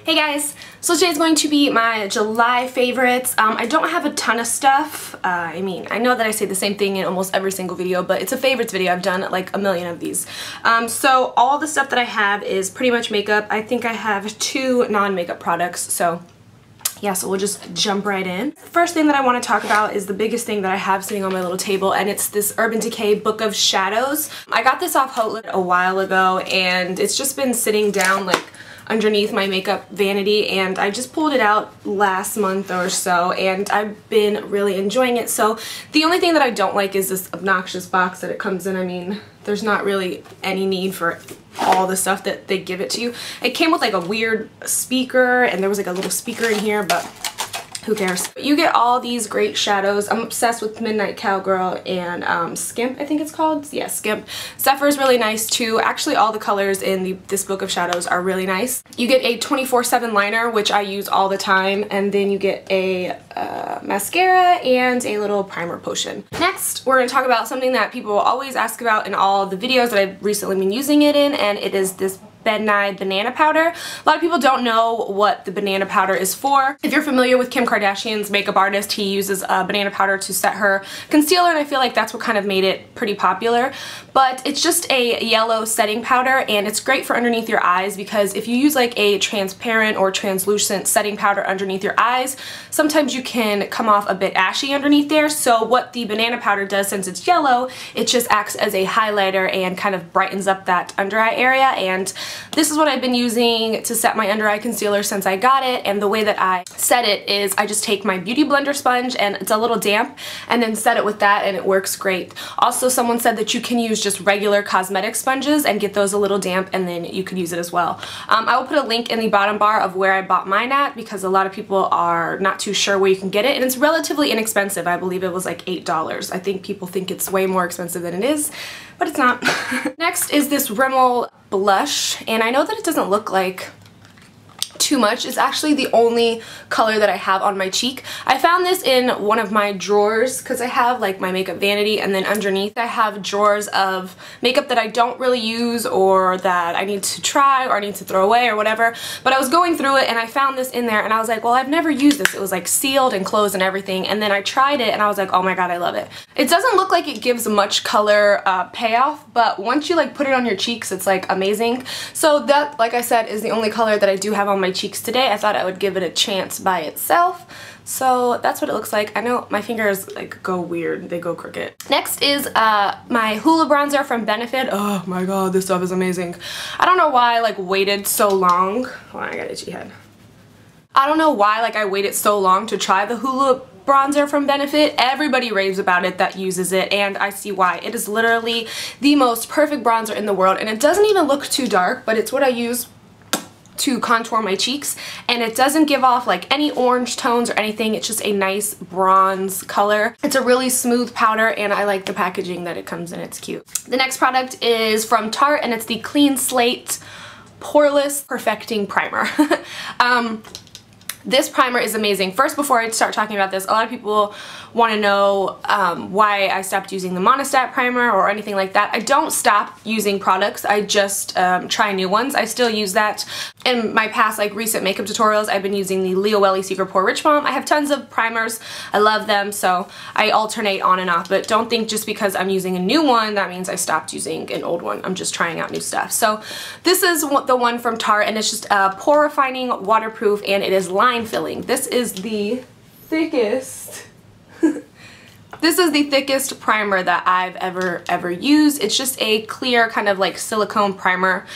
Hey guys, so today's going to be my July favorites. I don't have a ton of stuff. I mean, I know that I say the same thing in almost every single video, but it's a favorites video. I've done like a million of these. So all the stuff that I have is pretty much makeup. I think I have 2 non-makeup products, so yeah, so we'll just jump right in. First thing that I want to talk about is the biggest thing that I have sitting on my little table, and it's this Urban Decay Book of Shadows. I got this off Hoola a while ago, and it's just been sitting down like underneath my makeup vanity, and I just pulled it out last month or so, and I've been really enjoying it. So the only thing that I don't like is this obnoxious box that it comes in. I mean, there's not really any need for all the stuff that they give it to you. It came with like a weird speaker, and there was like a little speaker in here, but who cares? You get all these great shadows. I'm obsessed with Midnight Cowgirl and Skimp, I think it's called. Yeah, Skimp. Zephyr is really nice too. Actually, all the colors in this book of shadows are really nice. You get a 24/7 liner, which I use all the time, and then you get a mascara and a little primer potion. Next, we're going to talk about something that people always ask about in all the videos that I've recently been using it in, and it is this Nye Banana Powder. A lot of people don't know what the banana powder is for. If you're familiar with Kim Kardashian's makeup artist, he uses banana powder to set her concealer, and I feel like that's what kind of made it pretty popular. But it's just a yellow setting powder, and it's great for underneath your eyes, because if you use like a transparent or translucent setting powder underneath your eyes, sometimes you can come off a bit ashy underneath there. So what the banana powder does, since it's yellow, it just acts as a highlighter and kind of brightens up that under eye area. And this is what I've been using to set my under eye concealer since I got it, and the way that I set it is I just take my Beauty Blender sponge, and it's a little damp, and then set it with that, and it works great. Also, someone said that you can use just regular cosmetic sponges and get those a little damp, and then you could use it as well. I will put a link in the bottom bar of where I bought mine at, because a lot of people are not too sure where you can get it, and it's relatively inexpensive. I believe it was like $8. I think people think it's way more expensive than it is, but it's not. Next is this Rimmel blush, and I know that it doesn't look like too much. It's actually the only color that I have on my cheek. I found this in one of my drawers, because I have like my makeup vanity, and then underneath I have drawers of makeup that I don't really use, or that I need to try, or I need to throw away, or whatever. But I was going through it, and I found this in there, and I was like, well, I've never used this. It was like sealed and closed and everything, and then I tried it, and I was like, oh my god, I love it. It doesn't look like it gives much color payoff, but once you like put it on your cheeks, it's like amazing. So that, like I said, is the only color that I do have on my cheeks today. I thought I would give it a chance by itself. So that's what it looks like. I know my fingers like go weird. They go crooked. Next is my Hoola bronzer from Benefit. Oh my god, this stuff is amazing. I don't know why I like waited so long. Hold on, I got itchy head. I don't know why like I waited so long to try the Hoola bronzer from Benefit. Everybody raves about it that uses it, and I see why. It is literally the most perfect bronzer in the world, and it doesn't even look too dark, but it's what I use to contour my cheeks, and it doesn't give off like any orange tones or anything. It's just a nice bronze color. It's a really smooth powder, and I like the packaging that it comes in. It's cute. The next product is from Tarte, and it's the Clean Slate Poreless Perfecting Primer. This primer is amazing. First, before I start talking about this, a lot of people want to know why I stopped using the Monistat primer or anything like that. I don't stop using products. I just try new ones. I still use that. In my past like recent makeup tutorials, I've been using the LOreal Secret Pore Rich Balm. I have tons of primers. I love them, so I alternate on and off, but don't think just because I'm using a new one that means I stopped using an old one. I'm just trying out new stuff. So this is the one from Tarte, and it's just pore refining, waterproof, and it is line filling. This is the thickest this is the thickest primer that I've ever used. It's just a clear kind of like silicone primer,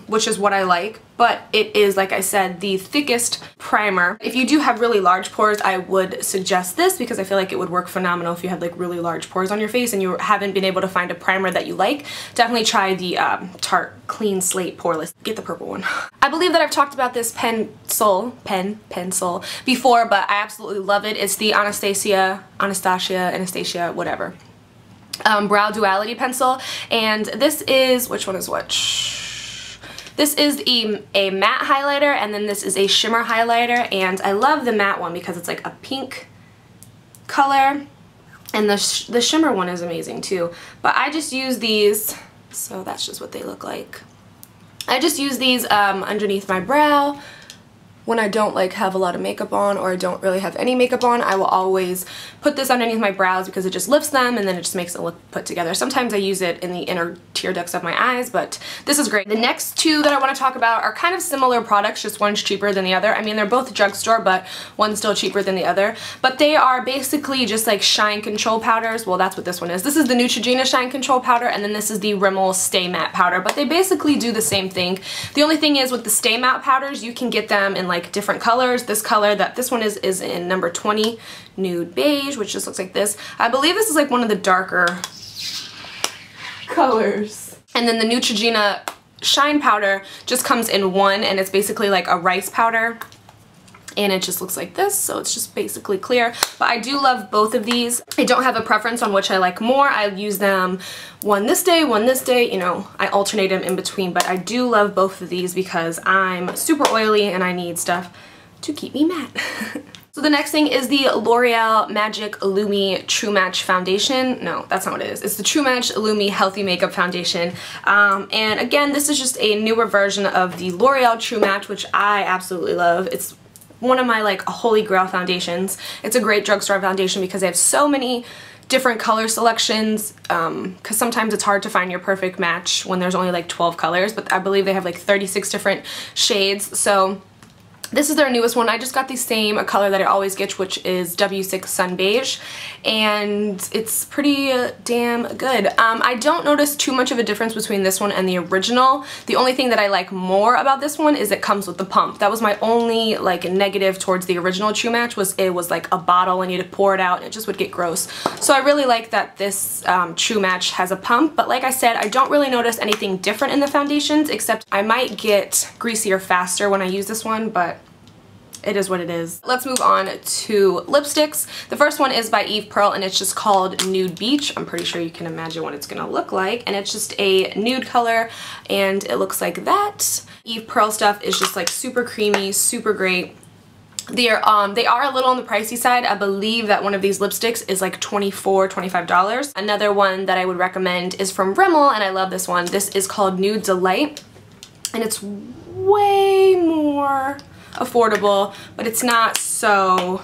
which is what I like, but it is, like I said, the thickest primer. If you do have really large pores, I would suggest this, because I feel like it would work phenomenal if you have like really large pores on your face and you haven't been able to find a primer that you like. Definitely try the Tarte Clean Slate Poreless. Get the purple one. I believe that I've talked about this pencil before, but I absolutely love it. It's the Anastasia, whatever. Brow Duality pencil, and this is, which one is which? This is a matte highlighter, and then this is a shimmer highlighter, and I love the matte one because it's like a pink color, and the shimmer one is amazing too. But I just use these, so that's just what they look like. I just use these underneath my brow, when I don't like have a lot of makeup on, or I don't really have any makeup on, I will always put this underneath my brows because it just lifts them and then it just makes it look put together. Sometimes I use it in the inner tear ducts of my eyes, but this is great. The next two that I want to talk about are kind of similar products, just one's cheaper than the other. I mean, they're both drugstore, but one's still cheaper than the other. But they are basically just like shine control powders. Well, that's what this one is. This is the Neutrogena shine control powder, and then this is the Rimmel Stay Matte powder, but they basically do the same thing. The only thing is with the Stay Matte powders, you can get them in like different colors. This color that this one is in number 20, Nude Beige, which just looks like this. I believe this is like one of the darker colors. And then the Neutrogena shine powder just comes in one, and it's basically like a rice powder. And it just looks like this, so it's just basically clear. But I do love both of these. I don't have a preference on which I like more. I use them one this day, you know, I alternate them in between. But I do love both of these because I'm super oily and I need stuff to keep me matte. So the next thing is the L'Oreal Magic LUMI True Match Foundation. No, that's not what it is. It's the True Match LUMI Healthy Makeup Foundation. And again, this is just a newer version of the L'Oreal True Match, which I absolutely love. It's one of my like holy grail foundations. It's a great drugstore foundation because they have so many different color selections, because sometimes it's hard to find your perfect match when there's only like 12 colors, but I believe they have like 36 different shades. So this is their newest one. I just got the same color that I always get, which is W6 Sun Beige, and it's pretty damn good. I don't notice too much of a difference between this one and the original. The only thing that I like more about this one is it comes with the pump. That was my only like negative towards the original True Match, was it was like a bottle and you had to pour it out and it just would get gross. So I really like that this True Match has a pump, but like I said, I don't really notice anything different in the foundations, except I might get greasier faster when I use this one, but it is what it is. Let's move on to lipsticks. The first one is by Eve Pearl, and it's just called Nude Beach. I'm pretty sure you can imagine what it's gonna look like, and it's just a nude color, and it looks like that. Eve Pearl stuff is just like super creamy, super great. They are a little on the pricey side. I believe that one of these lipsticks is like $24, $25. Another one that I would recommend is from Rimmel, and I love this one. This is called Nude Delight, and it's way more affordable, but it's not so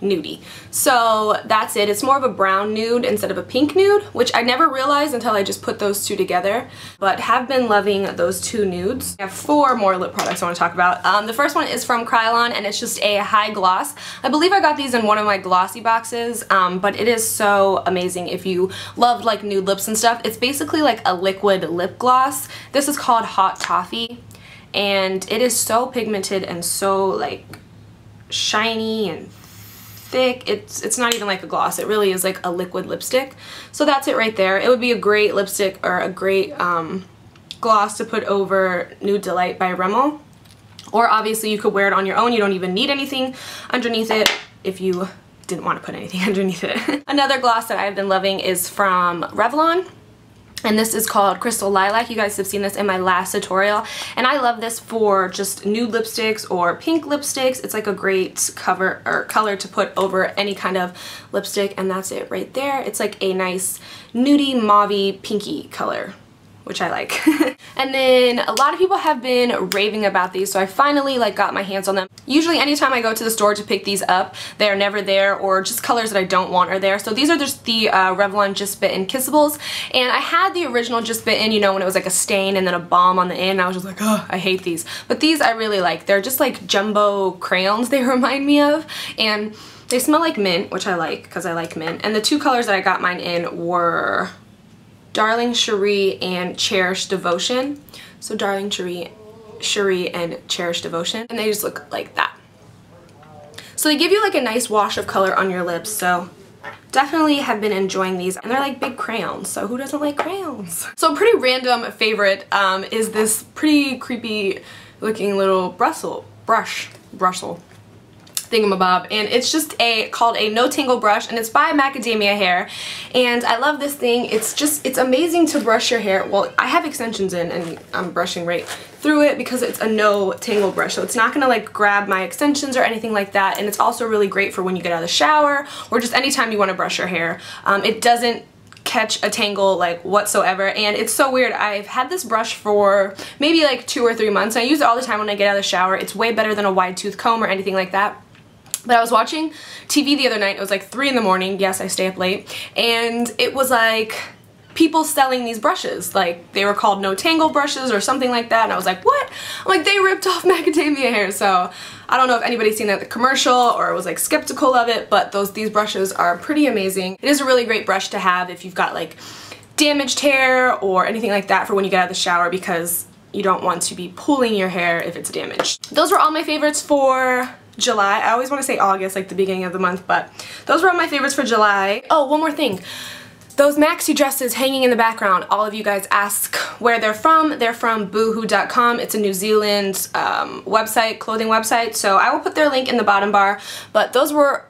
nudie. So that's it. It's more of a brown nude instead of a pink nude, which I never realized until I just put those two together, but have been loving those two nudes. I have 4 more lip products I want to talk about. The first one is from Kryolon, and it's just a high gloss. I believe I got these in one of my glossy boxes, but it is so amazing if you love like nude lips and stuff. It's basically like a liquid lip gloss. This is called Hot Toffee, and it is so pigmented and so like shiny and thick. It's not even like a gloss. It really is like a liquid lipstick. So that's it right there. It would be a great lipstick or a great gloss to put over Nude Delight by Rimmel. Or obviously you could wear it on your own. You don't even need anything underneath it if you didn't want to put anything underneath it. Another gloss that I've been loving is from Revlon, and this is called Crystal Lilac. You guys have seen this in my last tutorial, and I love this for just nude lipsticks or pink lipsticks. It's like a great cover or color to put over any kind of lipstick, and that's it right there. It's like a nice nudie mauvey pinky color, which I like. And then a lot of people have been raving about these, so I finally like got my hands on them. Usually anytime I go to the store to pick these up, they're never there, or just colors that I don't want are there. So these are just the Revlon Just Bitten Kissables, and I had the original Just Bitten, you know, when it was like a stain and then a balm on the end. I was just like, oh, I hate these. But these I really like. They're just like jumbo crayons, they remind me of, and they smell like mint, which I like because I like mint. And the 2 colors that I got mine in were Darling Cherie and Cherish Devotion. So Darling Cherie and Cherish Devotion, and they just look like that. So they give you like a nice wash of color on your lips, so definitely have been enjoying these, and they're like big crayons, so who doesn't like crayons? So a pretty random favorite is this pretty creepy looking little brush thingamabob, and it's just called a no tangle brush, and it's by Macadamia Hair, and I love this thing. It's amazing to brush your hair. Well, I have extensions in and I'm brushing right through it because it's a no tangle brush, so it's not gonna like grab my extensions or anything like that. And it's also really great for when you get out of the shower or just anytime you want to brush your hair. It doesn't catch a tangle like whatsoever, and it's so weird. I've had this brush for maybe like 2 or 3 months. I use it all the time when I get out of the shower. It's way better than a wide tooth comb or anything like that. But I was watching TV the other night. It was like 3 in the morning. Yes, I stay up late. And it was like people selling these brushes. Like, they were called no tangle brushes or something like that. And I was like, what? I'm like, they ripped off macadamia hair. So I don't know if anybody's seen that in the commercial or was like skeptical of it, but these brushes are pretty amazing. It is a really great brush to have if you've got like damaged hair or anything like that for when you get out of the shower, because you don't want to be pulling your hair if it's damaged. Those were all my favorites for July. I always want to say August, like the beginning of the month, but those were all my favorites for July. Oh, one more thing. Those maxi dresses hanging in the background, all of you guys ask where they're from. They're from boohoo.com. It's a New Zealand website, clothing website, so I will put their link in the bottom bar, but those were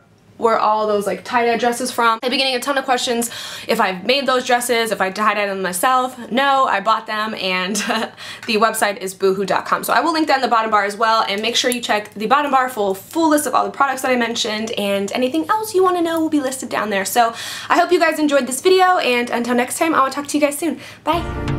all those like tie-dye dresses from. I've been getting a ton of questions if I've made those dresses, if I tie-dyed them myself. No, I bought them, and the website is boohoo.com. So I will link that in the bottom bar as well, and make sure you check the bottom bar for a full list of all the products that I mentioned, and anything else you want to know will be listed down there. So I hope you guys enjoyed this video, and until next time, I will talk to you guys soon. Bye!